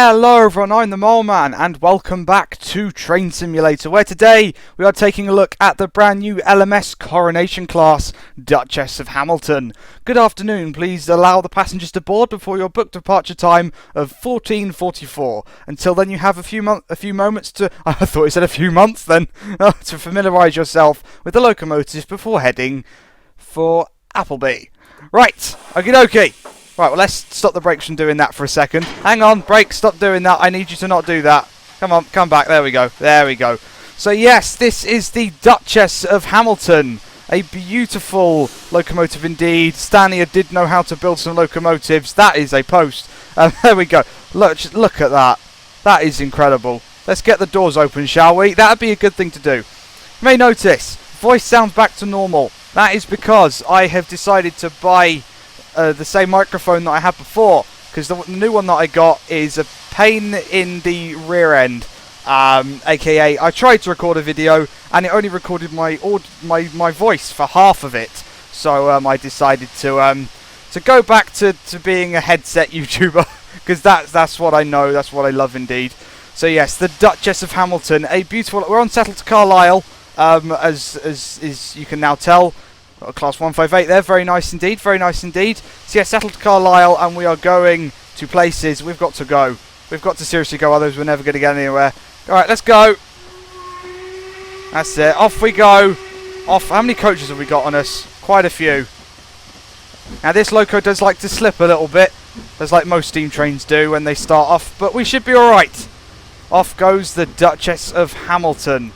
Hello everyone, I'm the Mole Man and welcome back to Train Simulator, where today we are taking a look at the brand new LMS Coronation Class, Duchess of Hamilton. Good afternoon, please allow the passengers to board before your booked departure time of 14:44. Until then you have a few moments to, I thought it said a few months then, to familiarise yourself with the locomotives before heading for Appleby. Right, okie dokie. Right, well, let's stop the brakes from doing that for a second. Hang on, brakes, stop doing that. I need you to not do that. Come on, come back. There we go. There we go. So, yes, this is the Duchess of Hamilton. A beautiful locomotive indeed. Stanley did know how to build some locomotives. That is a post. There we go. Look at that. That is incredible. Let's get the doors open, shall we? That would be a good thing to do. You may notice, voice sounds back to normal. That is because I have decided to buy the same microphone that I had before, because the new one that I got is a pain in the rear end, aka I tried to record a video and it only recorded my voice for half of it, so I decided to go back to being a headset YouTuber, because that's what I know, that's what I love indeed. So yes, the Duchess of Hamilton, a beautiful, we're on Settle-Carlisle, as you can now tell. Got a class 158 there, very nice indeed, very nice indeed. So yeah, Settle-Carlisle, and we are going to places. We've got to go. We've got to seriously go, otherwise we're never going to get anywhere. Alright, let's go. That's it, off we go. Off. How many coaches have we got on us? Quite a few. Now this loco does like to slip a little bit, as like most steam trains do when they start off, but we should be alright. Off goes the Duchess of Hamilton.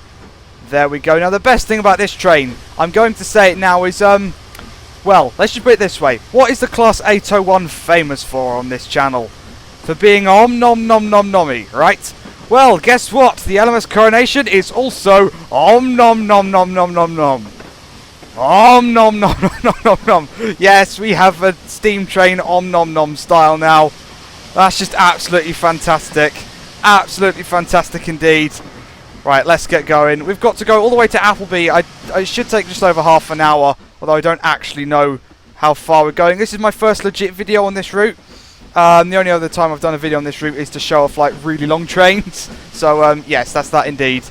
There we go. Now the best thing about this train, I'm going to say it now, is well, let's just put it this way. What is the Class 801 famous for on this channel? For being om nom nom nom nommy, right? Well, guess what? The LMS Coronation is also om nom nom nom nom nom nom. Om nom nom nom nom nom nom. Yes, we have a steam train om nom nom style now. That's just absolutely fantastic. Absolutely fantastic indeed. Right, let's get going. We've got to go all the way to Appleby. I should take just over half an hour, although I don't actually know how far we're going. This is my first legit video on this route. The only other time I've done a video on this route is to show off like really long trains. So yes, that's that indeed.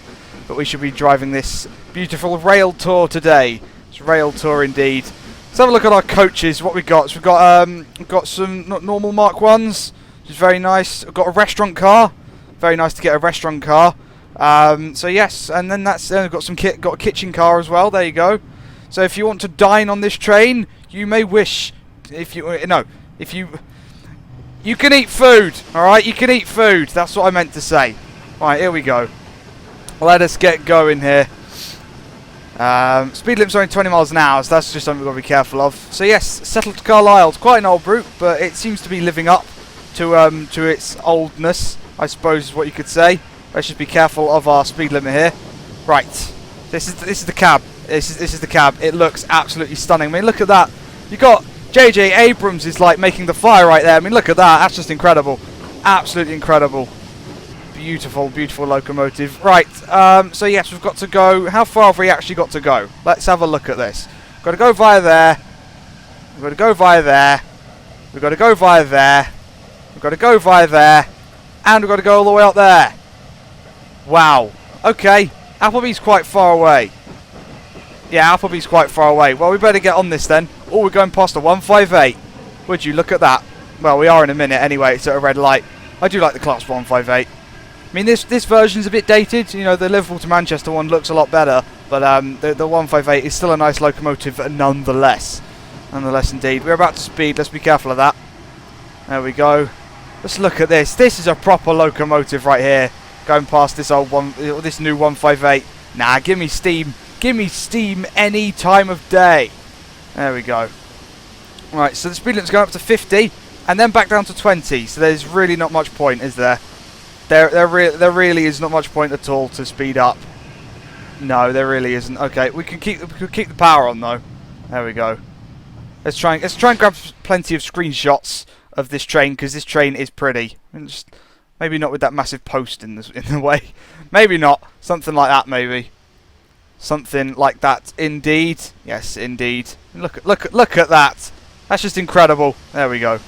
But we should be driving this beautiful rail tour today. It's rail tour indeed. Let's have a look at our coaches. What we got? So we've got some normal Mark 1s, which is very nice. We've got a restaurant car. Very nice to get a restaurant car. So yes, and then that's got a kitchen car as well. There you go. So if you want to dine on this train, you may wish. You can eat food. All right, you can eat food. That's what I meant to say. Right, here we go. Let us get going here. Speed limit's only 20 miles an hour, so that's just something we've got to be careful of. So yes, Settle-Carlisle. It's quite an old route, but it seems to be living up to its oldness, I suppose is what you could say. Let's just be careful of our speed limit here. Right, this is the cab. This is the cab. It looks absolutely stunning. I mean, look at that. You got J.J. Abrams is like making the fire right there. I mean, look at that. That's just incredible. Absolutely incredible. Beautiful, beautiful locomotive. Right. So yes, we've got to go. How far have we actually got to go? Let's have a look at this. We've got to go via there. We've got to go via there. We've got to go via there. We've got to go via there. And we've got to go all the way up there. Wow. Okay. Appleby's quite far away. Yeah, Appleby's quite far away. Well, we better get on this then. Oh, we're going past a 158. Would you look at that? Well, we are in a minute anyway. It's at a red light. I do like the Class 158. I mean, this version's a bit dated. You know, the Liverpool to Manchester one looks a lot better. But the 158 is still a nice locomotive nonetheless. Nonetheless, indeed. We're about to speed. Let's be careful of that. There we go. Let's look at this. This is a proper locomotive right here. Going past this this new 158. Nah, give me steam. Give me steam any time of day. There we go. Right, so the speed limit's going up to 50, and then back down to 20. So there's really not much point, is there? There really is not much point at all to speed up. No, there really isn't. Okay, we can keep the power on though. There we go. Let's try and grab plenty of screenshots of this train, because this train is pretty. And just maybe not with that massive post in the way. Maybe not. Something like that, maybe. Something like that, indeed. Yes, indeed. Look at that. That's just incredible. There we go.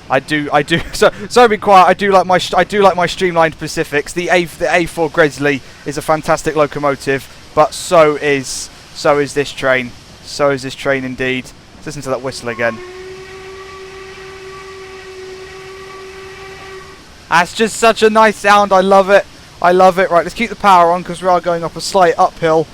So be quiet. I do like my streamlined Pacifics. The A4 Gresley is a fantastic locomotive, but so is this train. So is this train indeed. Let's listen to that whistle again. That's just such a nice sound. I love it. I love it. Right, let's keep the power on because we are going up a slight uphill,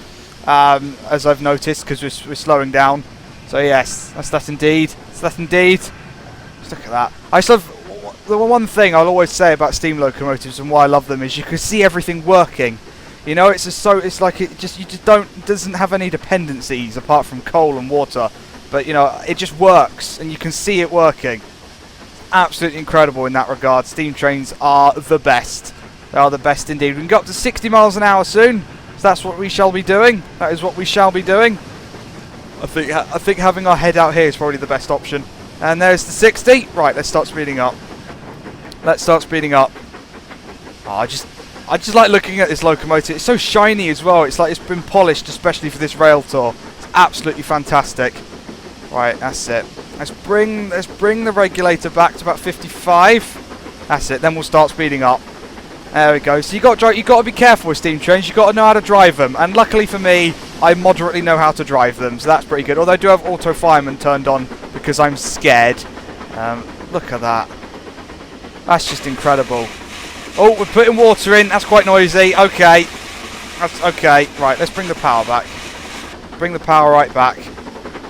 as I've noticed, because we're slowing down. So yes, that's that indeed. That's that indeed. Just look at that. I just love the one thing I'll always say about steam locomotives and why I love them is you can see everything working. You know, it's like it doesn't have any dependencies apart from coal and water, but you know, it just works and you can see it working. Absolutely incredible in that regard. Steam trains are the best. They are the best indeed. We can go up to 60 miles an hour soon, so that's what we shall be doing. That is what we shall be doing. I think having our head out here is probably the best option. And there's the 60. Right, let's start speeding up. Let's start speeding up. Oh, I just like looking at this locomotive. It's so shiny as well. It's like it's been polished especially for this rail tour. It's absolutely fantastic. Right, that's it. Let's bring the regulator back to about 55. That's it. Then we'll start speeding up. There we go. So you got to be careful with steam trains. You got to know how to drive them. And luckily for me, I moderately know how to drive them, so that's pretty good. Although I do have auto fireman turned on because I'm scared. Look at that. That's just incredible. Oh, we're putting water in. That's quite noisy. Okay. That's okay. Right, let's bring the power back. Bring the power right back.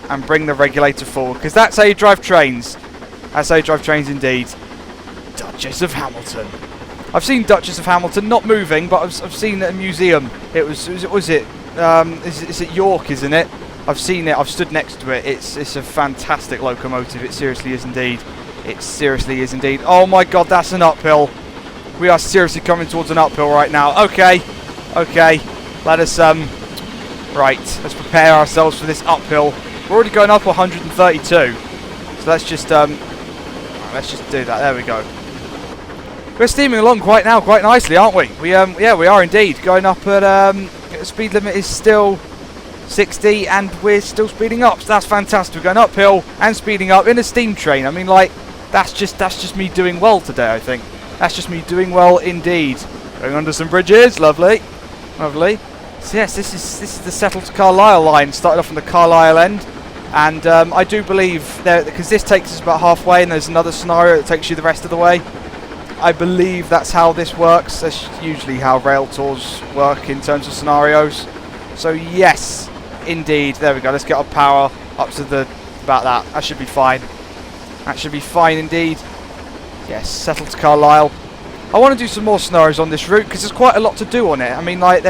And bring the regulator forward. Because that's how you drive trains. That's how you drive trains indeed. Duchess of Hamilton. I've seen Duchess of Hamilton, not moving, but I've seen it at a museum. Is it York, isn't it? I've seen it. I've stood next to it. It's a fantastic locomotive. It seriously is indeed. It seriously is indeed. Oh my God, that's an uphill. We are seriously coming towards an uphill right now. Okay, okay. Let us right. Let's prepare ourselves for this uphill. We're already going up 132. So let's just do that. There we go. We're steaming along quite nicely, aren't we? Yeah, we are indeed. Going up at the speed limit is still 60, and we're still speeding up. So that's fantastic. We're going uphill and speeding up in a steam train. I mean, like that's just me doing well today. I think that's just me doing well indeed. Going under some bridges, lovely, lovely. So yes, this is the Settle-Carlisle line. Started off on the Carlisle end, and I do believe there, because this takes us about halfway, and there's another scenario that takes you the rest of the way. I believe that's how this works. That's usually how rail tours work in terms of scenarios. So yes, indeed. There we go. Let's get our power up to about that. That should be fine. That should be fine indeed. Yes, Settle-Carlisle. I want to do some more scenarios on this route because there's quite a lot to do on it. I mean, like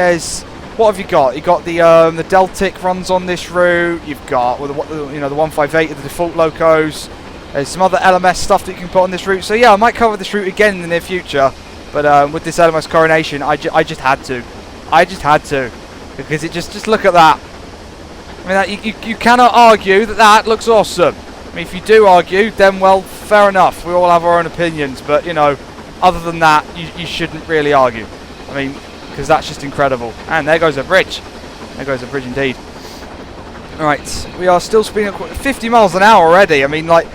what have you got? You got the Deltic runs on this route. You've got the 158 of the default locos. There's some other LMS stuff that you can put on this route. So yeah, I might cover this route again in the near future. But with this LMS Coronation, I just had to. I just had to. Because it just look at that. I mean, you cannot argue that looks awesome. I mean, if you do argue, then well, fair enough. We all have our own opinions. But, you know, other than that, you shouldn't really argue. I mean, because that's just incredible. And there goes a bridge. There goes a bridge indeed. Alright, we are still speeding at 50 miles an hour already. I mean, like,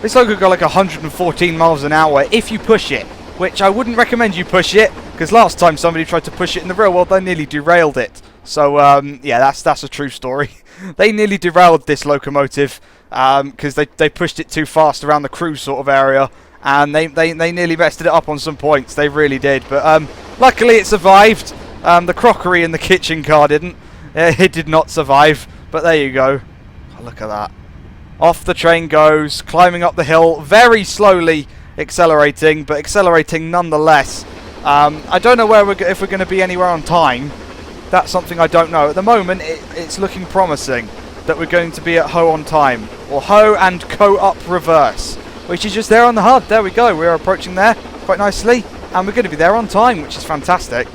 this loco could go like 114 miles an hour if you push it, which I wouldn't recommend you push it, because last time somebody tried to push it in the real world, they nearly derailed it. So, yeah, that's a true story. They nearly derailed this locomotive, because they pushed it too fast around the cruise sort of area, and they nearly messed it up on some points. They really did, but luckily it survived. The crockery in the kitchen car didn't. It did not survive, but there you go. Oh, look at that. Off the train goes, climbing up the hill, very slowly accelerating, but accelerating nonetheless. I don't know if we're going to be anywhere on time. That's something I don't know. At the moment, it's looking promising that we're going to be at Ho on time, or Ho and Co up reverse, which is just there on the HUD. There we go. We're approaching there quite nicely, and we're going to be there on time, which is fantastic.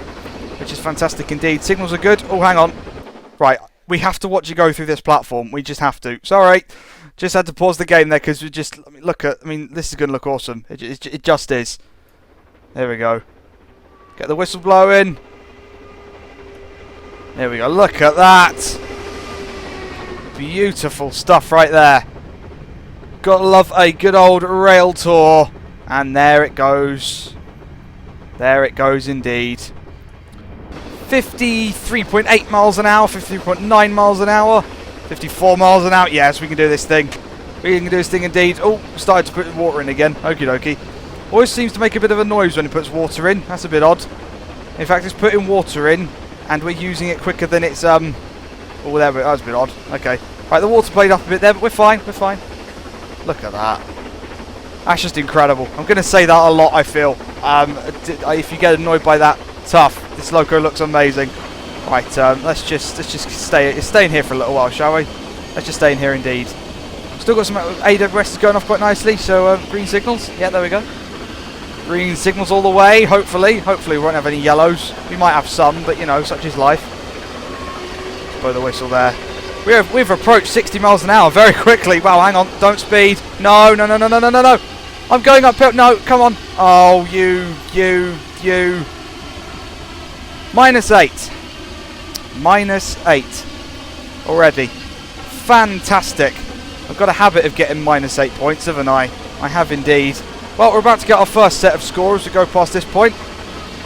Which is fantastic indeed. Signals are good. Oh, hang on. Right, we have to watch you go through this platform. We just have to. Sorry. Just had to pause the game there because we just I mean, this is going to look awesome. It just is. There we go. Get the whistle blowing. There we go. Look at that. Beautiful stuff right there. Gotta love a good old rail tour. And there it goes. There it goes indeed. 53.8 miles an hour, 53.9 miles an hour, 54 miles an hour. Yes, we can do this thing. We can do this thing indeed. Oh, started to put water in again. Okie dokie. Always seems to make a bit of a noise when it puts water in. That's a bit odd. In fact, it's putting water in, and we're using it quicker than it's oh, there. That was a bit odd. Okay. Right, the water played up a bit there, but we're fine. We're fine. Look at that. That's just incredible. I'm going to say that a lot, I feel. If you get annoyed by that, tough. This loco looks amazing. Right, let's just stay in here for a little while, shall we? Let's just stay in here indeed. Still got some AWS going off quite nicely, so green signals. Yeah, there we go. Green signals all the way, hopefully. Hopefully we won't have any yellows. We might have some, but you know, such is life. Blow the whistle there. We've approached 60 miles an hour very quickly. Wow, hang on, don't speed. No. I'm going uphill. No, come on. Oh, you. -8. -8 already. Fantastic. I've got a habit of getting -8 points, haven't I? I have indeed. Well, we're about to get our first set of scores as we go past this point.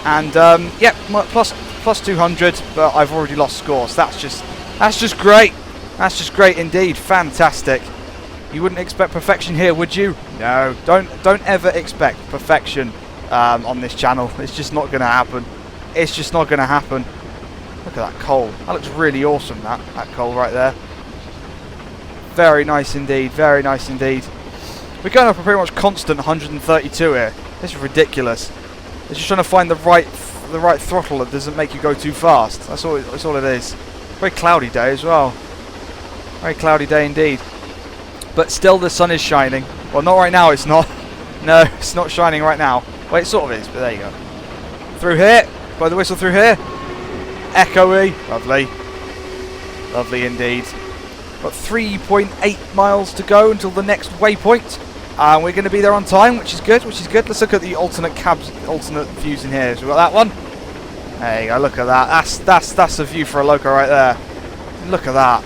And, yep, plus 200, but I've already lost scores. That's just great. That's just great indeed. Fantastic. You wouldn't expect perfection here, would you? No, don't ever expect perfection on this channel. It's just not going to happen. It's just not going to happen. Look at that coal. That looks really awesome, that coal right there. Very nice indeed. Very nice indeed. We're going up a pretty much constant 132 here. This is ridiculous. It's just trying to find the right throttle that doesn't make you go too fast. That's all it is. Very cloudy day as well. Very cloudy day indeed. But still the sun is shining. Well, not right now, it's not. No, it's not shining right now. Well, it sort of is, but there you go. Through here. Blow the whistle through here. Echoey. Lovely. Lovely indeed. Got 3.8 miles to go until the next waypoint. We're going to be there on time, which is good, Let's look at the alternate views in here. So we've got that one. There you go, look at that. That's a view for a loco right there. Look at that.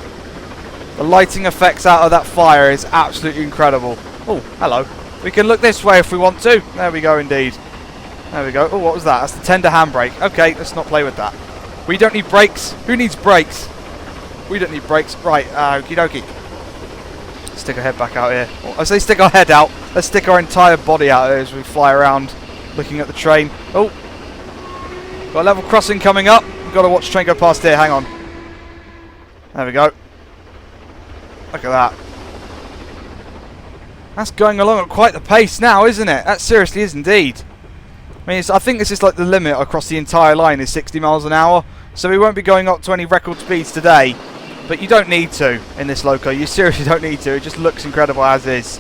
The lighting effects out of that fire is absolutely incredible. Oh, hello. We can look this way if we want to. There we go indeed. There we go. Oh, what was that? That's the tender handbrake. Okay, let's not play with that. We don't need brakes. Who needs brakes? We don't need brakes. Right, okie dokie. Stick our head back out here. Well, I say stick our head out. Let's stick our entire body out here as we fly around looking at the train. Oh, got a level crossing coming up. We've got to watch the train go past here. Hang on. There we go. Look at that. That's going along at quite the pace now, isn't it? That seriously is indeed. I mean, I think this is like the limit across the entire line is 60 miles an hour. So we won't be going up to any record speeds today. But you don't need to in this loco. You seriously don't need to. It just looks incredible as is.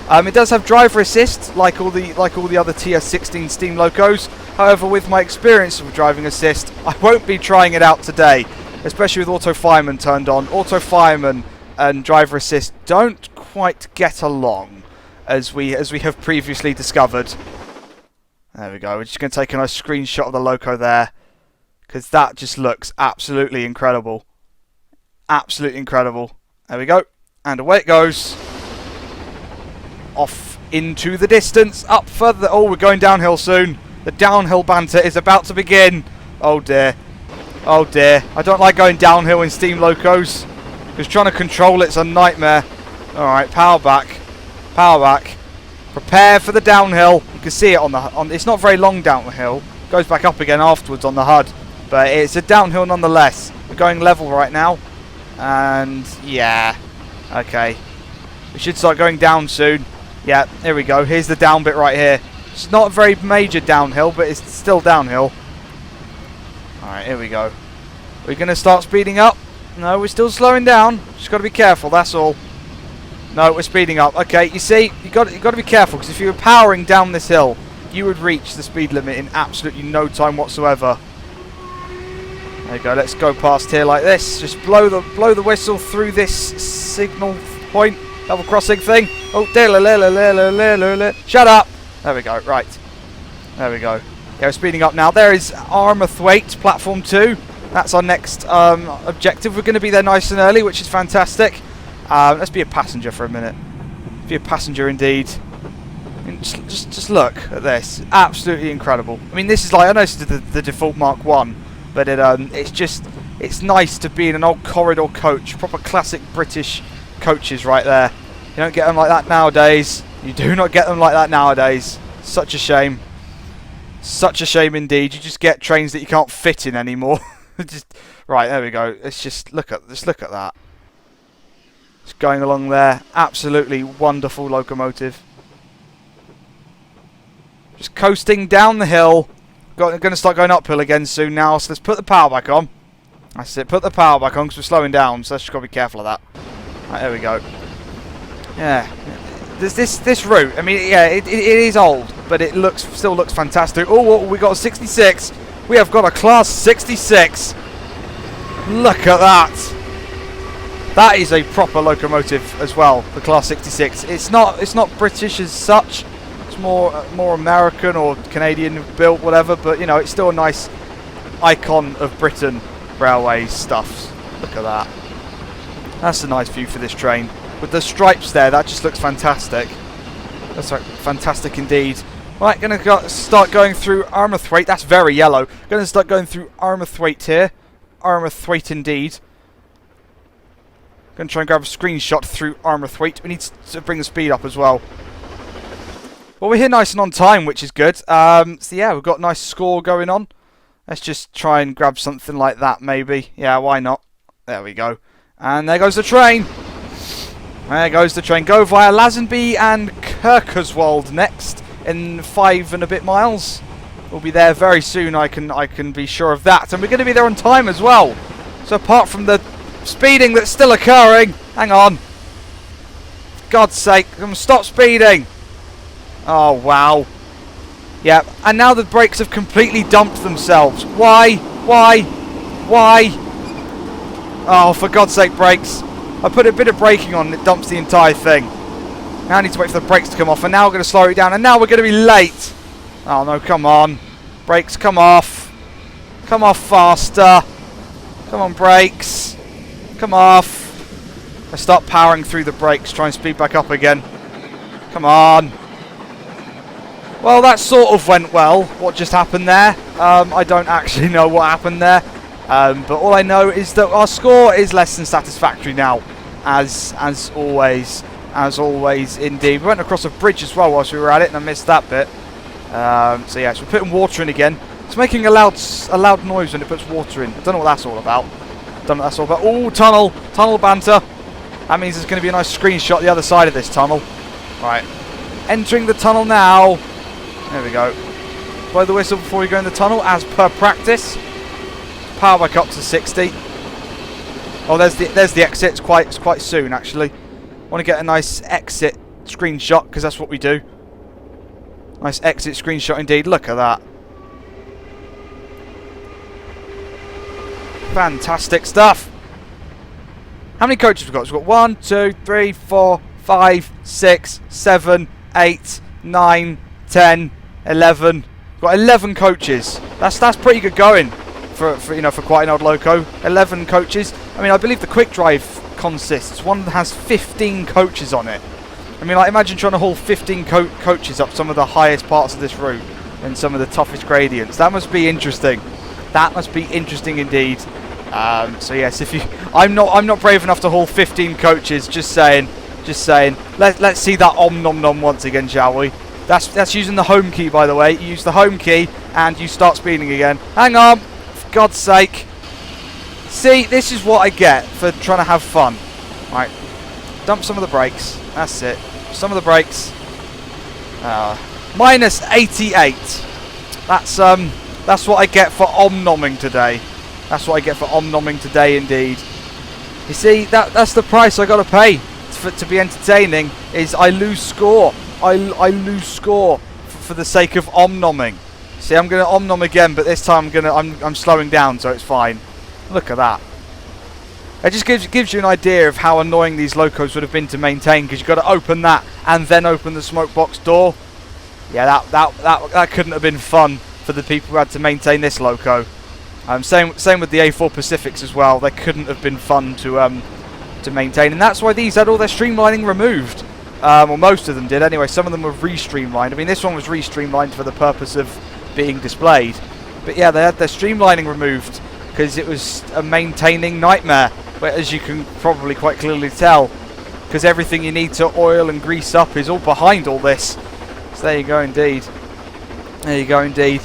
It does have driver assist, like all the other TS16 steam locos. However, with my experience with driving assist, I won't be trying it out today, especially with auto fireman turned on. Auto fireman and driver assist don't quite get along, as we have previously discovered. There we go. We're just going to take a nice screenshot of the loco there, because that just looks absolutely incredible. Absolutely incredible. There we go. And away it goes. Off into the distance. Up further. Oh, we're going downhill soon. The downhill banter is about to begin. Oh dear. Oh dear. I don't like going downhill in steam locos, because trying to control it's a nightmare. Alright, power back. Power back. Prepare for the downhill. You can see it on the... it's not very long downhill. It goes back up again afterwards on the HUD. But it's a downhill nonetheless. We're going level right now. And yeah, okay, we should start going down soon. Yeah, here we go. Here's the down bit right here. It's not a very major downhill, but it's still downhill. Alright, here we go. We're going to start speeding up. No, we're still slowing down. Just got to be careful, that's all. No, we're speeding up. Okay, you see, you got to be careful, because if you were powering down this hill, you would reach the speed limit in absolutely no time whatsoever. There you go, let's go past here like this. Just blow the whistle through this signal point, level crossing thing. Oh, shut up! There we go, right. There we go. Yeah, we're speeding up now. There is Armathwaite, platform 2. That's our next objective. We're going to be there nice and early, which is fantastic. Let's be a passenger for a minute. For your passenger, indeed. I mean, just look at this. Absolutely incredible. I mean, this is like, I know this is the default Mark 1, but it's nice to be in an old corridor coach. Proper classic British coaches right there. You don't get them like that nowadays. You do not get them like that nowadays. Such a shame. Such a shame indeed. You just get trains that you can't fit in anymore. Right, there we go. Let's just look at that. It's going along there. Absolutely wonderful locomotive. Just coasting down the hill. Going to start going uphill again soon now. So let's put the power back on. That's it. Put the power back on because we're slowing down. So let's just got to be careful of that. Right, there we go. Yeah. This route. I mean, yeah, it is old, but it still looks fantastic. Oh, we got a 66. We have got a Class 66. Look at that. That is a proper locomotive as well. The Class 66. It's not British as such. It's more American or Canadian built, whatever. But you know, it's still a nice icon of Britain railways stuff. Look at that. That's a nice view for this train. With the stripes there, that just looks fantastic. That's like fantastic indeed. Right, gonna start going through Armathwaite. That's very yellow. Gonna start going through Armathwaite here. Armathwaite indeed. Gonna try and grab a screenshot through Armathwaite. We need to bring the speed up as well. Well, we're here nice and on time, which is good. So yeah, we've got a nice score going on. Let's just try and grab something like that, maybe. Yeah, why not? There we go. And there goes the train. There goes the train. Go via Lazenby and Kirkerswold next in 5 and a bit miles. We'll be there very soon. I can be sure of that. And we're going to be there on time as well. So apart from the speeding that's still occurring, hang on. For God's sake, stop speeding. Oh wow. Yeah, and now the brakes have completely dumped themselves. Why? Oh, for God's sake, brakes. I put a bit of braking on and it dumps the entire thing. Now I need to wait for the brakes to come off, and now we're going to slow it down, and now we're going to be late. Oh no, come on. Brakes, come off. Come off faster. Come on, brakes. Come off. I start powering through the brakes, try and speed back up again. Come on. Well, that sort of went well. What just happened there? I don't actually know what happened there. But all I know is that our score is less than satisfactory now, as always indeed. We went across a bridge as well whilst we were at it, and I missed that bit. So yeah, so we're putting water in again. It's making a loud noise when it puts water in. I don't know what that's all about. Oh, tunnel banter. That means there's going to be a nice screenshot the other side of this tunnel. Right, entering the tunnel now. There we go. Blow the whistle before we go in the tunnel, as per practice. Power back up to 60. Oh, there's the exit. It's quite soon actually. Want to get a nice exit screenshot because that's what we do. Nice exit screenshot indeed. Look at that. Fantastic stuff. How many coaches have we got? We've got 1, 2, 3, 4, 5, 6, 7, 8, 9, 10, 11. We've got 11 coaches. That's pretty good going. For quite an old loco. 11 coaches. I mean, I believe the quick drive consists. One that has 15 coaches on it. I mean, like, imagine trying to haul 15 coaches up some of the highest parts of this route and some of the toughest gradients. That must be interesting. That must be interesting indeed. So yes, I'm not brave enough to haul 15 coaches. Just saying. Let's see that om nom nom once again, shall we? That's using the home key, by the way. You use the home key and you start speeding again. Hang on. God's sake. See, this is what I get for trying to have fun. Right, dump some of the brakes. That's it. Some of the brakes. Minus 88. That's what I get for om-nomming today. That's what I get for om-nomming today, indeed. You see, that's the price I got to pay to be entertaining. Is I lose score. I lose score for the sake of om-nomming. See, I'm going to om-nom again, but this time I'm slowing down, so it's fine. Look at that. It just gives you an idea of how annoying these locos would have been to maintain, because you've got to open that and then open the smoke box door. Yeah, that couldn't have been fun for the people who had to maintain this loco. Same with the A4 Pacifics as well. They couldn't have been fun to maintain, and that's why these had all their streamlining removed. Well, most of them did anyway. Some of them were re-streamlined. I mean, this one was re-streamlined for the purpose of being displayed. But yeah, they had their streamlining removed because it was a maintaining nightmare, as you can probably quite clearly tell, because everything you need to oil and grease up is all behind all this. So there you go indeed. There you go indeed.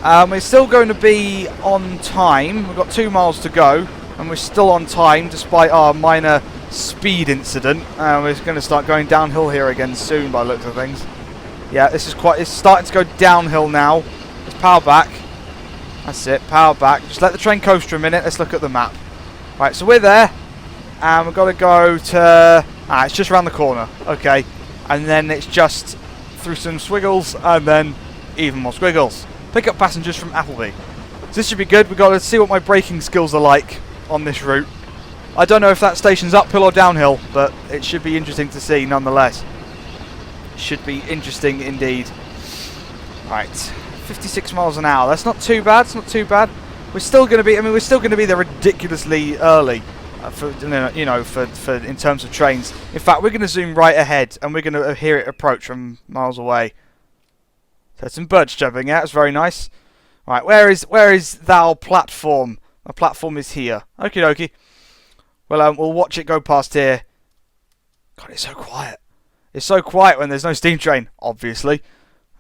We're still going to be on time. We've got 2 miles to go, and we're still on time despite our minor speed incident. We're going to start going downhill here again soon by the looks of things. Yeah, it's starting to go downhill now. Let's power back. That's it, power back. Just let the train coast for a minute. Let's look at the map. Right, so we're there, and we've got to go to... it's just around the corner. Okay, and then it's just through some squiggles, and then even more squiggles. Pick up passengers from Appleby. So this should be good. We've got to see what my braking skills are like on this route. I don't know if that station's uphill or downhill, but it should be interesting to see nonetheless. Should be interesting indeed. Right, 56 miles an hour. That's not too bad. It's not too bad. We're still going to be. I mean, we're still going to be there ridiculously early, for in terms of trains. In fact, we're going to zoom right ahead, and we're going to hear it approach from miles away. There's some birds jumping out. It's very nice. Right, where is thou platform? Our platform is here. Okie dokie. Well, we'll watch it go past here. God, it's so quiet. It's so quiet when there's no steam train, obviously.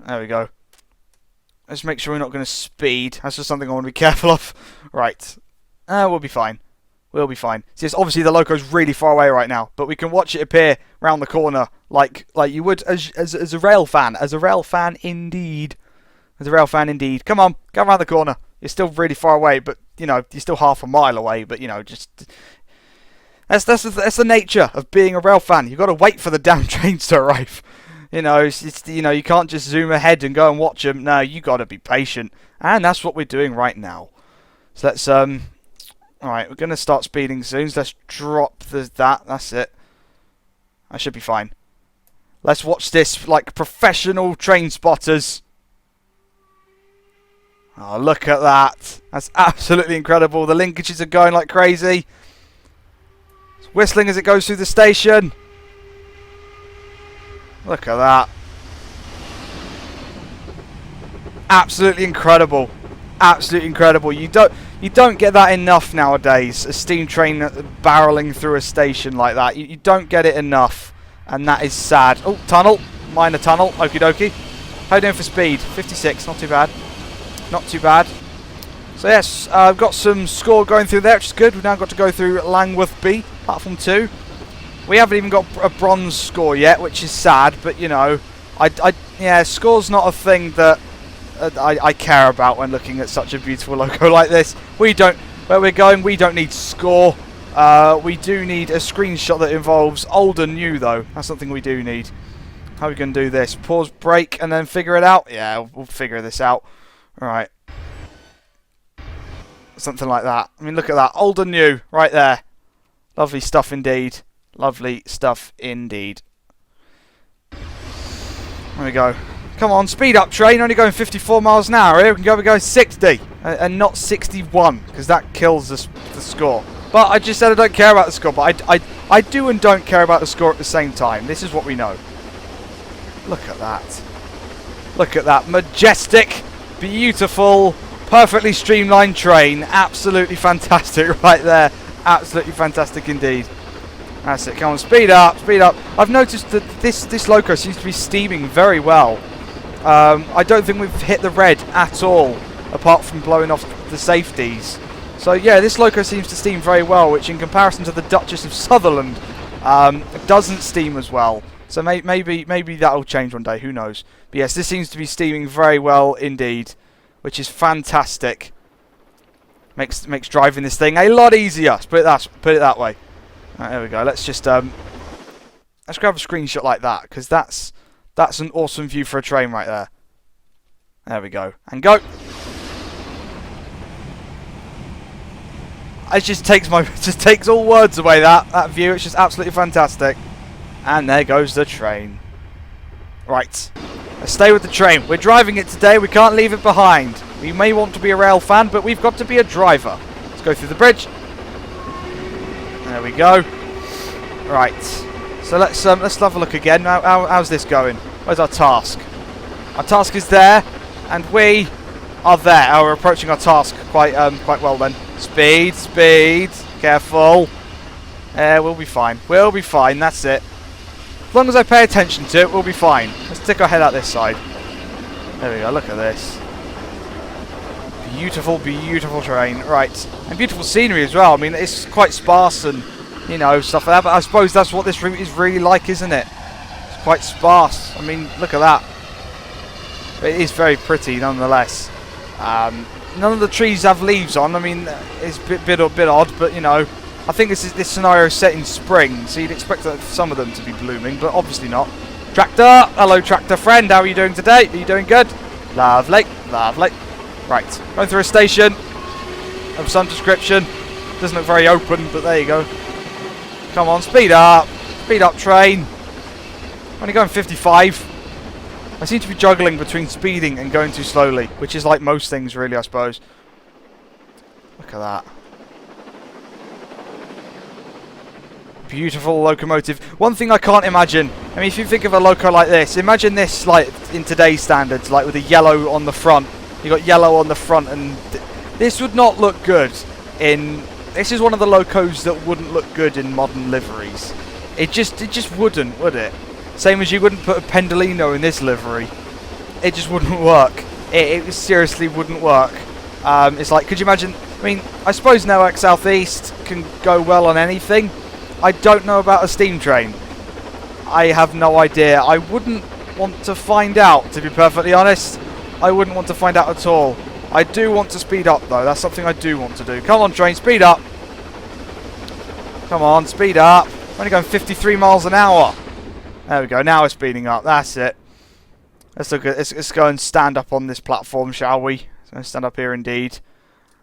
There we go. Let's make sure we're not going to speed. That's just something I want to be careful of. Right. We'll be fine. We'll be fine. See, it's obviously the loco's really far away right now, but we can watch it appear round the corner like you would as a rail fan. As a rail fan, indeed. As a rail fan, indeed. Come on, go around the corner. You're still really far away, but, you know, you're still half a mile away, but, you know, just... That's the nature of being a rail fan. You've got to wait for the damn trains to arrive. You know, you can't just zoom ahead and go and watch them. No, you got to be patient, and that's what we're doing right now. So let's all right, we're going to start speeding soon. So let's drop that. That's it. I should be fine. Let's watch this like professional train spotters. Oh, look at that. That's absolutely incredible. The linkages are going like crazy. Whistling as it goes through the station. Look at that. Absolutely incredible. Absolutely incredible. You don't get that enough nowadays. A steam train barreling through a station like that. You don't get it enough. And that is sad. Oh, tunnel. Minor tunnel. Okie dokie. How are you doing for speed? 56. Not too bad. Not too bad. So yes, I've got some score going through there, which is good. We've now got to go through Langworth B, platform 2. We haven't even got a bronze score yet, which is sad. But you know, yeah, score's not a thing that I care about when looking at such a beautiful logo like this. Where we're going, we don't need score. We do need a screenshot that involves old and new, though. That's something we do need. How are we going to do this? Pause, break, and then figure it out? Yeah, we'll figure this out. Alright. Something like that. I mean, look at that. Old and new, right there. Lovely stuff indeed. Lovely stuff indeed. There we go. Come on, speed up, train. Only going 54 miles an hour here. We can go 60 and not 61, because that kills the score. But I just said I don't care about the score, but I do and don't care about the score at the same time. This is what we know. Look at that. Look at that. Majestic, beautiful, perfectly streamlined train. Absolutely fantastic right there. Absolutely fantastic indeed. That's it. Come on, speed up, speed up. I've noticed that this loco seems to be steaming very well. I don't think we've hit the red at all, apart from blowing off the safeties. So yeah, this loco seems to steam very well, which in comparison to the Duchess of Sutherland, doesn't steam as well. So maybe that'll change one day, who knows. But yes, this seems to be steaming very well indeed, which is fantastic. Makes driving this thing a lot easier. Let's put it that way. Right, there we go. Let's just let's grab a screenshot like that, because that's an awesome view for a train right there. There we go. And go. It just takes all words away, that view. It's just absolutely fantastic. And there goes the train. Right. Let's stay with the train. We're driving it today. We can't leave it behind. We may want to be a rail fan, but we've got to be a driver. Let's go through the bridge. There we go. Right. So let's have a look again. How's this going? Where's our task? Our task is there, and we are there. Oh, we're approaching our task quite well then. Speed, speed, careful. We'll be fine. We'll be fine. That's it. As long as I pay attention to it, we'll be fine. Let's stick our head out this side. There we go. Look at this. Beautiful, beautiful terrain. Right, and beautiful scenery as well. I mean, it's quite sparse and stuff like that. But I suppose that's what this route is really like, isn't it? It's quite sparse. I mean, look at that. But it is very pretty nonetheless. None of the trees have leaves on. I mean, it's a bit odd, but I think this scenario is set in spring, so you'd expect some of them to be blooming, but obviously not. Tractor, hello tractor friend, how are you doing today? Are you doing good? Lovely, lovely. Right, going through a station of some description. Doesn't look very open, but there you go. Come on, speed up train. Only going 55. I seem to be juggling between speeding and going too slowly, which is like most things really, I suppose. Look at that. Beautiful locomotive. One thing I can't imagine, I mean, if you think of a loco like this, imagine this like in today's standards, like with the yellow on the front. You got yellow on the front, and this would not look good in... This is one of the locos that wouldn't look good in modern liveries. It just wouldn't, would it? Same as you wouldn't put a Pendolino in this livery. It just wouldn't work. It seriously wouldn't work. It's like, could you imagine... I mean, I suppose Network Southeast can go well on anything. I don't know about a steam train. I have no idea. I wouldn't want to find out, to be perfectly honest. I wouldn't want to find out at all. I do want to speed up, though. That's something I do want to do. Come on, train, speed up. Come on, speed up. I'm only going 53 miles an hour. There we go. Now we're speeding up. That's it. Let's look at. Let's go and stand up on this platform, shall we? So stand up here, indeed,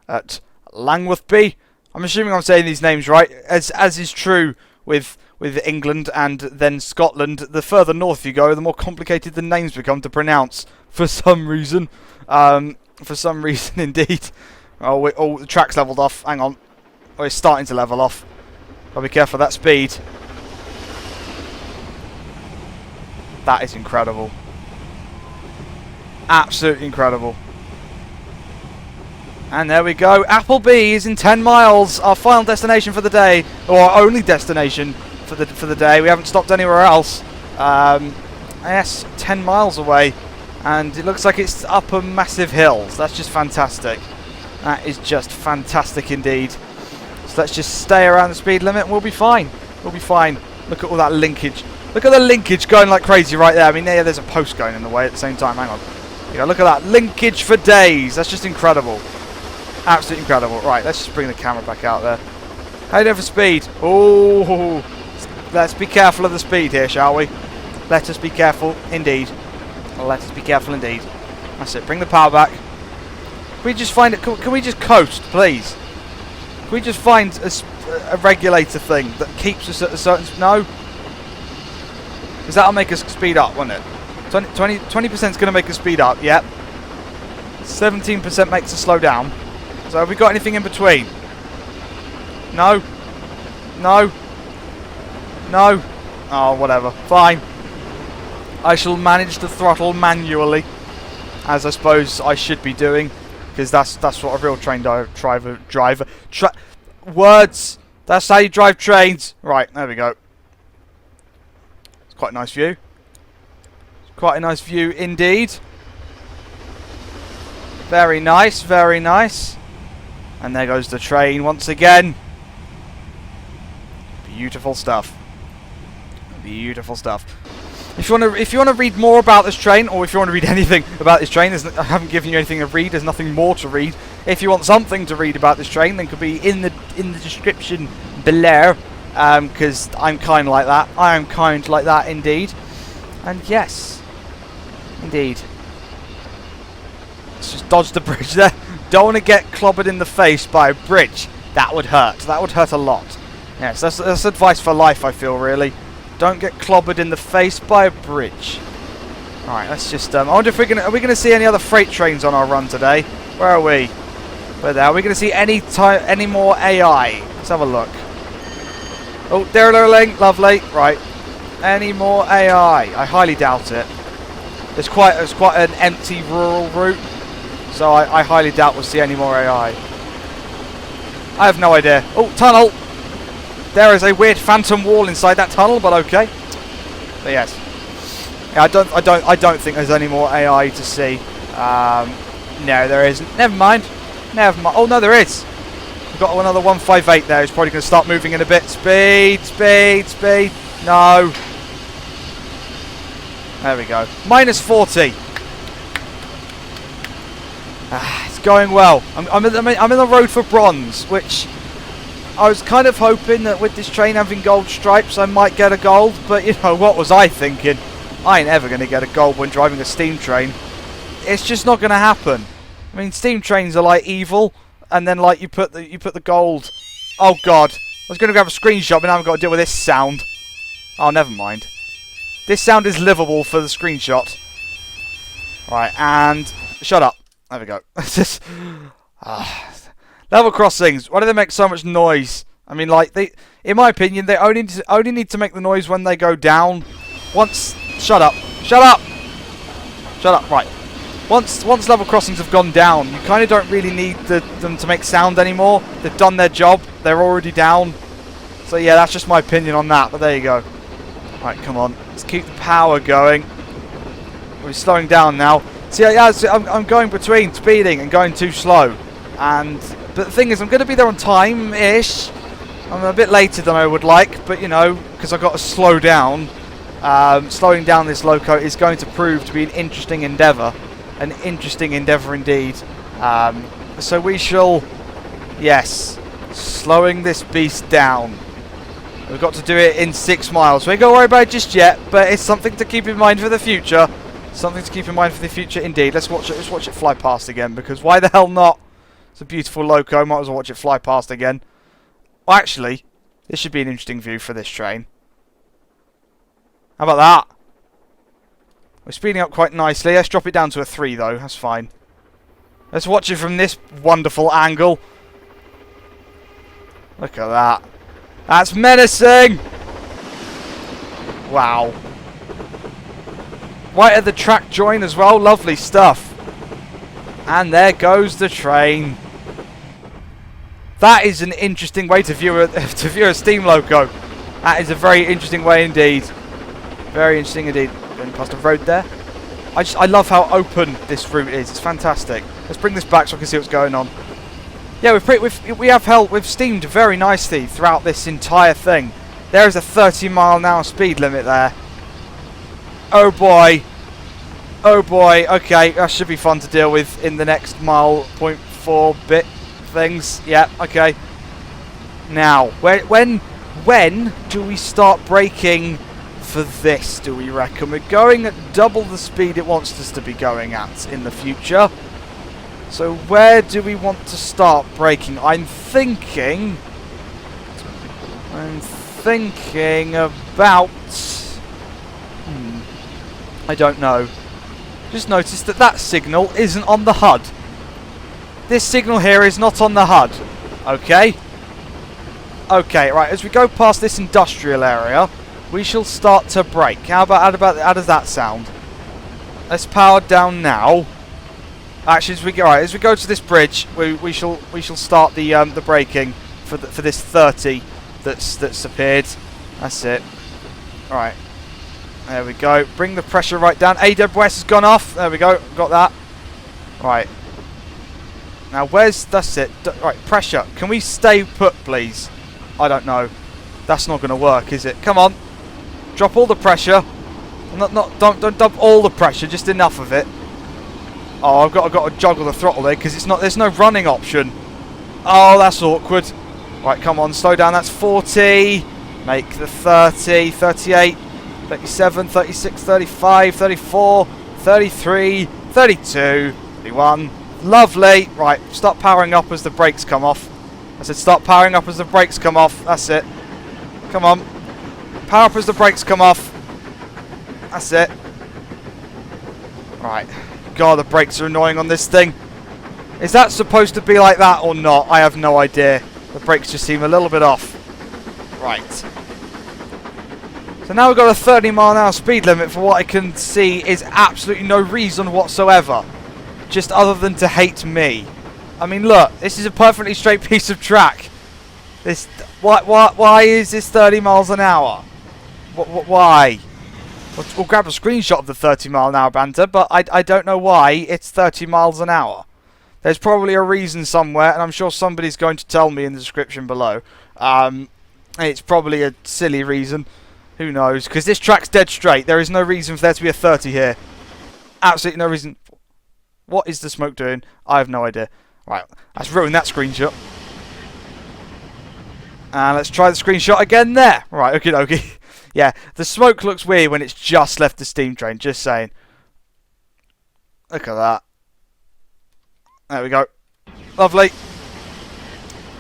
at Langworthby. I'm assuming I'm saying these names right, as is true with England and then Scotland. The further north you go, the more complicated the names become to pronounce. For some reason, indeed. Oh, the track's leveled off. Hang on. Oh, it's starting to level off. Gotta be careful of that speed. That is incredible. Absolutely incredible. And there we go. Appleby is in 10 miles. Our final destination for the day, or our only destination for the day. We haven't stopped anywhere else. Yes, 10 miles away, and it looks like it's up a massive hill. So that's just fantastic. That is just fantastic indeed. So let's just stay around the speed limit, and we'll be fine. We'll be fine. Look at all that linkage. Look at the linkage going like crazy right there. I mean, there's a post going in the way at the same time. Hang on. Look at that linkage for days. That's just incredible. Absolutely incredible. Right, let's just bring the camera back out there. How do you for speed? Oh, let's be careful of the speed here, shall we? Let us be careful indeed. Let us be careful indeed. That's it. Bring the power back. Can we just find it? Can we just coast, please? Can we just find a regulator thing that keeps us at a certain... No? Because that'll make us speed up, won't it? 20% is going to make us speed up, yep. 17% makes us slow down. So have we got anything in between? No? No? No? Oh, whatever. Fine. I shall manage the throttle manually, as I suppose I should be doing, because that's what a real train driver... Words! That's how you drive trains! Right, there we go. It's quite a nice view. Quite a nice view indeed. Very nice, very nice. And there goes the train once again. Beautiful stuff. Beautiful stuff. If you want to read more about this train, or if you want to read anything about this train, I haven't given you anything to read. There's nothing more to read. If you want something to read about this train, then it could be in the description below. Because I'm kind like that. I am kind like that indeed. And yes, indeed. Let's just dodge the bridge there. Don't want to get clobbered in the face by a bridge. That would hurt. That would hurt a lot. Yes, that's advice for life, I feel, really. Don't get clobbered in the face by a bridge. Alright, let's just... I wonder if are we gonna see any other freight trains on our run today? Where are we? Where there? Are we gonna see any more AI? Let's have a look. Oh, there, lovely. Right. Any more AI? I highly doubt it. It's quite an empty rural route, so I highly doubt we'll see any more AI. I have no idea. Oh, tunnel! There is a weird phantom wall inside that tunnel, but okay. But yes, yeah, I don't think there's any more AI to see. No, there isn't. Never mind. Never mind. Oh no, there is. We've got another 158 there. It's probably going to start moving in a bit. Speed, speed, speed. No. There we go. Minus 40. It's going well. I'm in the road for bronze, which I was kind of hoping that with this train having gold stripes I might get a gold, but you know, what was I thinking? I ain't ever going to get a gold when driving a steam train. It's just not going to happen. I mean, steam trains are like evil, and then like you put the gold. Oh god, I was going to grab a screenshot, but now I've got to deal with this sound. Oh, never mind. This sound is livable for the screenshot. Right, and shut up. There we go. Just level crossings. Why do they make so much noise? I mean, like in my opinion, they only need to make the noise when they go down. Once, shut up, shut up, shut up. Right. Once level crossings have gone down, you kind of don't really need them to make sound anymore. They've done their job. They're already down. So yeah, that's just my opinion on that. But there you go. Right, come on. Let's keep the power going. We're slowing down now. See, yeah, I'm going between speeding and going too slow. But the thing is, I'm going to be there on time-ish. I'm a bit later than I would like, but you know, because I've got to slow down. Slowing down this loco is going to prove to be an interesting endeavour. An interesting endeavour indeed. So we shall, yes, slowing this beast down. We've got to do it in 6 miles. We ain't got to worry about it just yet, but it's something to keep in mind for the future. Something to keep in mind for the future indeed. Let's watch it fly past again, because why the hell not? It's a beautiful loco. Might as well watch it fly past again. Well, actually, this should be an interesting view for this train. How about that? We're speeding up quite nicely. Let's drop it down to a 3 though. That's fine. Let's watch it from this wonderful angle. Look at that. That's menacing! Wow. Right at the track join as well. Lovely stuff. And there goes the train. That is an interesting way to view a steam loco. That is a very interesting way indeed. Very interesting indeed. Going past a road there. I love how open this route is. It's fantastic. Let's bring this back so I can see what's going on. Yeah, we've steamed very nicely throughout this entire thing. There is a 30-mile-an-hour speed limit there. Oh boy. Oh boy. Okay, that should be fun to deal with in the next mile 0.4 bit things. Yeah, okay. Now, when do we start braking for this, do we reckon? We're going at double the speed it wants us to be going at in the future. So where do we want to start braking? I'm thinking about... I don't know. Just noticed that signal isn't on the HUD. This signal here is not on the HUD. Okay? Okay, right, as we go past this industrial area, we shall start to brake. How does that sound? Let's power down now. Actually, as we go to this bridge, we shall start the braking for this 30 that's appeared. That's it. All right. There we go. Bring the pressure right down. AWS has gone off. There we go. Got that. Right. Now that's it. Right, pressure. Can we stay put, please? I don't know. That's not going to work, is it? Come on. Drop all the pressure. Don't dump all the pressure, just enough of it. Oh, I've got to juggle the throttle there because there's no running option. Oh, that's awkward. Right, come on, slow down. That's 40. Make the 30, 38, 37, 36, 35, 34, 33, 32, 31. Lovely. Right, start powering up as the brakes come off. I said start powering up as the brakes come off. That's it. Come on. Power up as the brakes come off. That's it. Right. God, the brakes are annoying on this thing. Is that supposed to be like that or not? I have no idea. The brakes just seem a little bit off. Right. So now we've got a 30-mile-an-hour speed limit for what I can see is absolutely no reason whatsoever. Just other than to hate me. I mean, look, this is a perfectly straight piece of track. Why is this 30 miles an hour? Why? We'll grab a screenshot of the 30-mile-an-hour banter, but I don't know why it's 30 miles an hour. There's probably a reason somewhere, and I'm sure somebody's going to tell me in the description below. It's probably a silly reason. Who knows? Because this track's dead straight. There is no reason for there to be a 30 here. Absolutely no reason. What is the smoke doing? I have no idea. Right, let's ruin that screenshot. And let's try the screenshot again there. Right, okie dokie. Yeah, the smoke looks weird when it's just left the steam train. Just saying. Look at that. There we go. Lovely.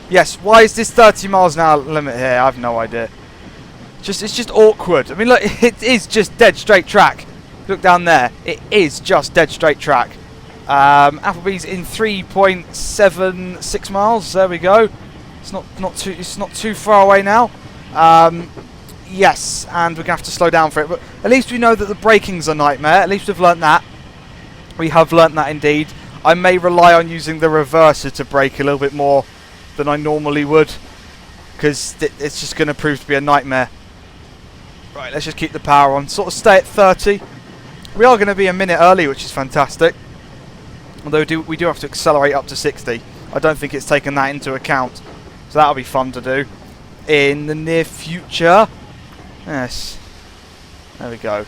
Yes, why is this 30 miles an hour limit here? I have no idea. It's just awkward. I mean, look, it is just dead straight track. Look down there. It is just dead straight track. Applebee's in 3.76 miles. There we go. It's not too far away now. Yes, and we're gonna have to slow down for it. But at least we know that the braking's a nightmare. At least we've learnt that. We have learnt that indeed. I may rely on using the reverser to brake a little bit more than I normally would, because it's just going to prove to be a nightmare. Right, let's just keep the power on. Sort of stay at 30. We are going to be a minute early, which is fantastic. Although we do have to accelerate up to 60. I don't think it's taken that into account. So that'll be fun to do in the near future. Yes. There we go.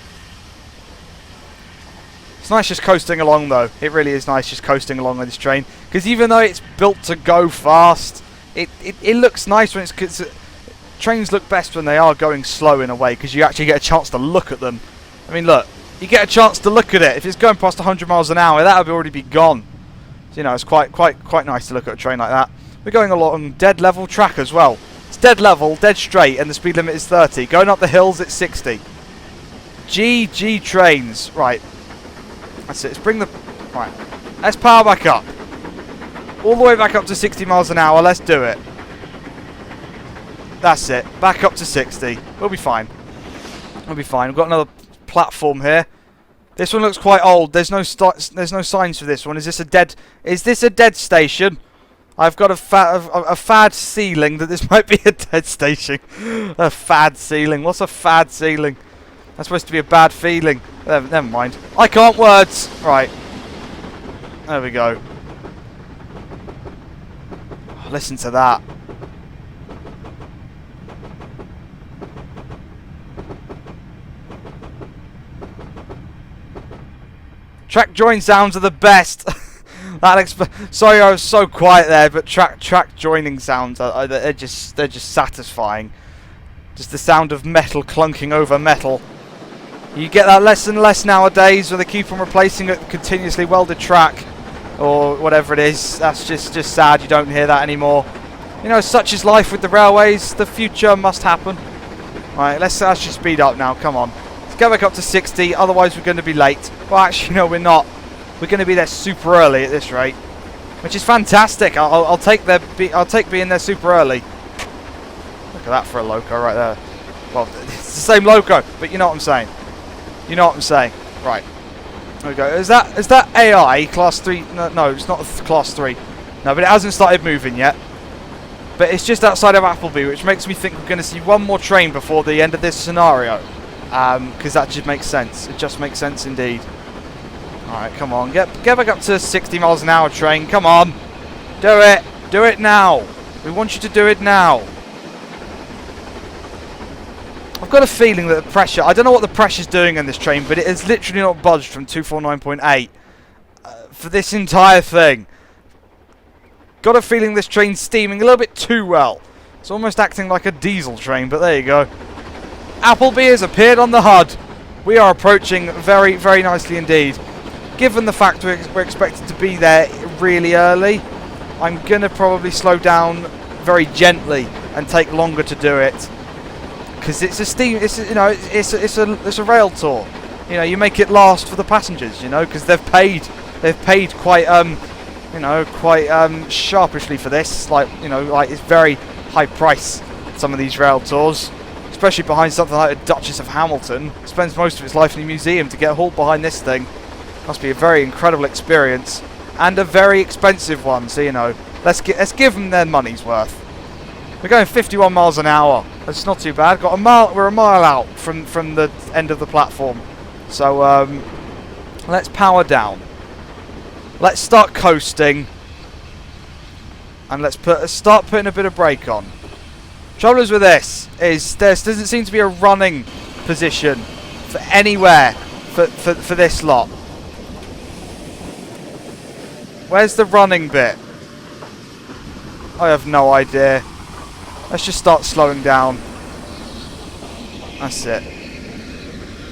It's nice just coasting along, though. It really is nice just coasting along with this train. Because even though it's built to go fast, it looks nice when it's... trains look best when they are going slow in a way, because you actually get a chance to look at them. I mean, look. You get a chance to look at it. If it's going past 100 miles an hour, that would already be gone. So, you know, it's quite nice to look at a train like that. We're going along dead level track as well. It's dead level, dead straight, and the speed limit is 30. Going up the hills, it's 60. GG trains. Right. That's it. Let's bring the... Right. Let's power back up. All the way back up to 60 miles an hour. Let's do it. That's it. Back up to 60. We'll be fine. We'll be fine. We've got another platform here. This one looks quite old. There's no signs for this one. Is this a dead station? I've got a fad ceiling that this might be a dead station. A fad ceiling. What's a fad ceiling? That's supposed to be a bad feeling. Never mind. I can't words. Right. There we go. Oh, listen to that. Track join sounds are the best. Sorry, I was so quiet there, but track joining sounds they're just satisfying. Just the sound of metal clunking over metal. You get that less and less nowadays, where they keep on replacing it with continuously welded track or whatever it is. That's just sad. You don't hear that anymore. You know, such is life with the railways. The future must happen. Right, let's actually speed up now. Come on. Go back up to 60, otherwise we're going to be late. Well, actually, no, we're not. We're going to be there super early at this rate, which is fantastic. I'll take being there super early. Look at that for a loco right there. Well, it's the same loco, but you know what I'm saying. You know what I'm saying. Right. There we go. Is that AI class 3? No, it's not class 3. No, but it hasn't started moving yet. But it's just outside of Appleby, which makes me think we're going to see one more train before the end of this scenario. Because that just makes sense. It just makes sense indeed. Alright, come on. Get back up to 60 miles an hour, train. Come on. Do it. Do it now. We want you to do it now. I've got a feeling that the pressure... I don't know what the pressure's doing in this train, but it has literally not budged from 249.8 for this entire thing. Got a feeling this train's steaming a little bit too well. It's almost acting like a diesel train, but there you go. Appleby has appeared on the HUD. We are approaching very, very nicely indeed. Given the fact we're expected to be there really early, I'm going to probably slow down very gently and take longer to do it. Because it's a rail tour. You know, you make it last for the passengers. You know, because they've paid quite sharpishly for this. Like, you know, like it's very high price. Some of these rail tours. especially behind something like a Duchess of Hamilton. Spends most of its life in a museum to get hauled behind this thing. Must be a very incredible experience and a very expensive one. So you know, let's give them their money's worth. We're going 51 miles an hour. That's not too bad. Got a mile. We're a mile out from the end of the platform. So let's power down. Let's start coasting, and let's start putting a bit of brake on. Trouble is with this is there doesn't seem to be a running position for anywhere for this lot. Where's the running bit? I have no idea. Let's just start slowing down. That's it.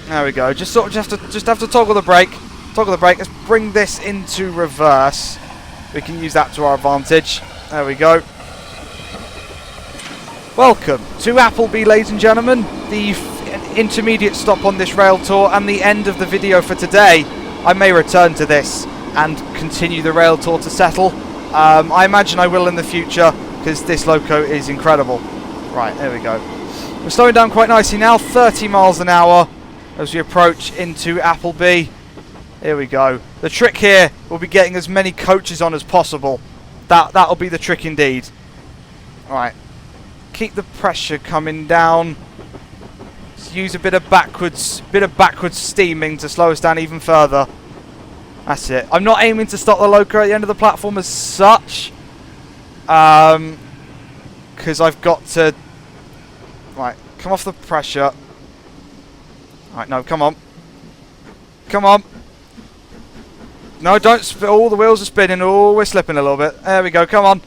There we go. Just have to toggle the brake. Toggle the brake. Let's bring this into reverse. We can use that to our advantage. There we go. Welcome to Appleby, ladies and gentlemen. The intermediate stop on this rail tour and the end of the video for today. I may return to this and continue the rail tour to Settle. I imagine I will in the future, because this loco is incredible. Right, there we go. We're slowing down quite nicely now, 30 miles an hour as we approach into Appleby. Here we go. The trick here will be getting as many coaches on as possible. That'll be the trick indeed. Right. Keep the pressure coming down. Let's use a bit of backwards steaming to slow us down even further. That's it. I'm not aiming to stop the loco at the end of the platform as such. Because I've got to... Right, come off the pressure. Right, no, come on. Come on. No, don't... All the wheels are spinning. Oh, we're slipping a little bit. There we go, come on.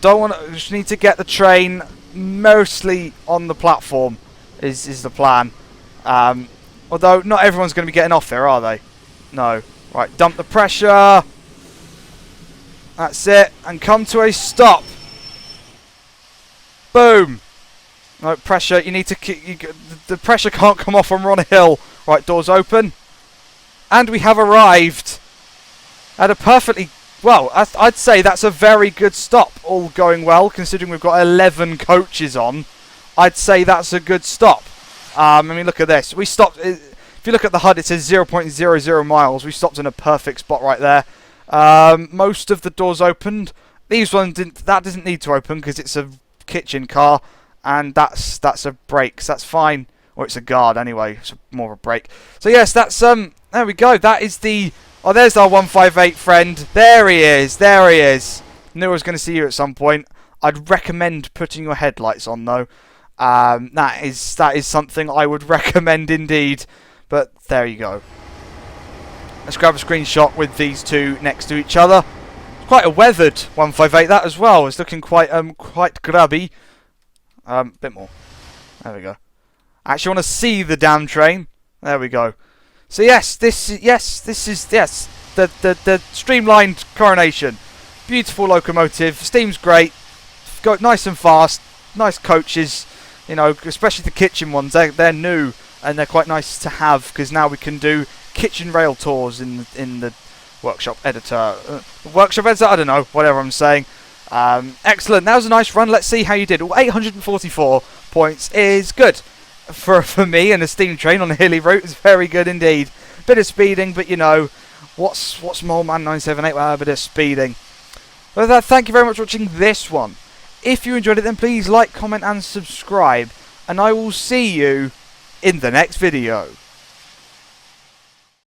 Don't want to... Just need to get the train mostly on the platform is the plan. Although, not everyone's going to be getting off there, are they? No. Right, dump the pressure. That's it. And come to a stop. Boom. No, pressure. You need to... the pressure can't come off when we're on a hill. Right, doors open. And we have arrived at a perfectly... Well, I'd say that's a very good stop. All going well, considering we've got 11 coaches on. I'd say that's a good stop. I mean, look at this. We stopped... If you look at the HUD, it says 0.00 miles. We stopped in a perfect spot right there. Most of the doors opened. These ones didn't. That doesn't need to open because it's a kitchen car, and that's a brake. So that's fine. Or it's a guard anyway. It's more of a brake. So yes, that's there we go. That is the. Oh, there's our 158 friend. There he is. There he is. Knew I was going to see you at some point. I'd recommend putting your headlights on though. That is something I would recommend indeed. But there you go. Let's grab a screenshot with these two next to each other. Quite a weathered 158 that as well. It's looking quite grubby. Bit more. There we go. I actually want to see the damn train. There we go. So yes, this is the streamlined Coronation. Beautiful locomotive. Steam's great. Go nice and fast. Nice coaches. You know, especially the kitchen ones. They're new. And they're quite nice to have because now we can do kitchen rail tours in the workshop editor. Workshop editor, I don't know, whatever I'm saying. Excellent, that was a nice run. Let's see how you did. Well, 844 points is good for me and a steam train on a hilly route. It's very good indeed. Bit of speeding, but you know, what's more man 978 without a bit of speeding. With that, thank you very much for watching this one. If you enjoyed it, then please like, comment and subscribe. And I will see you in the next video.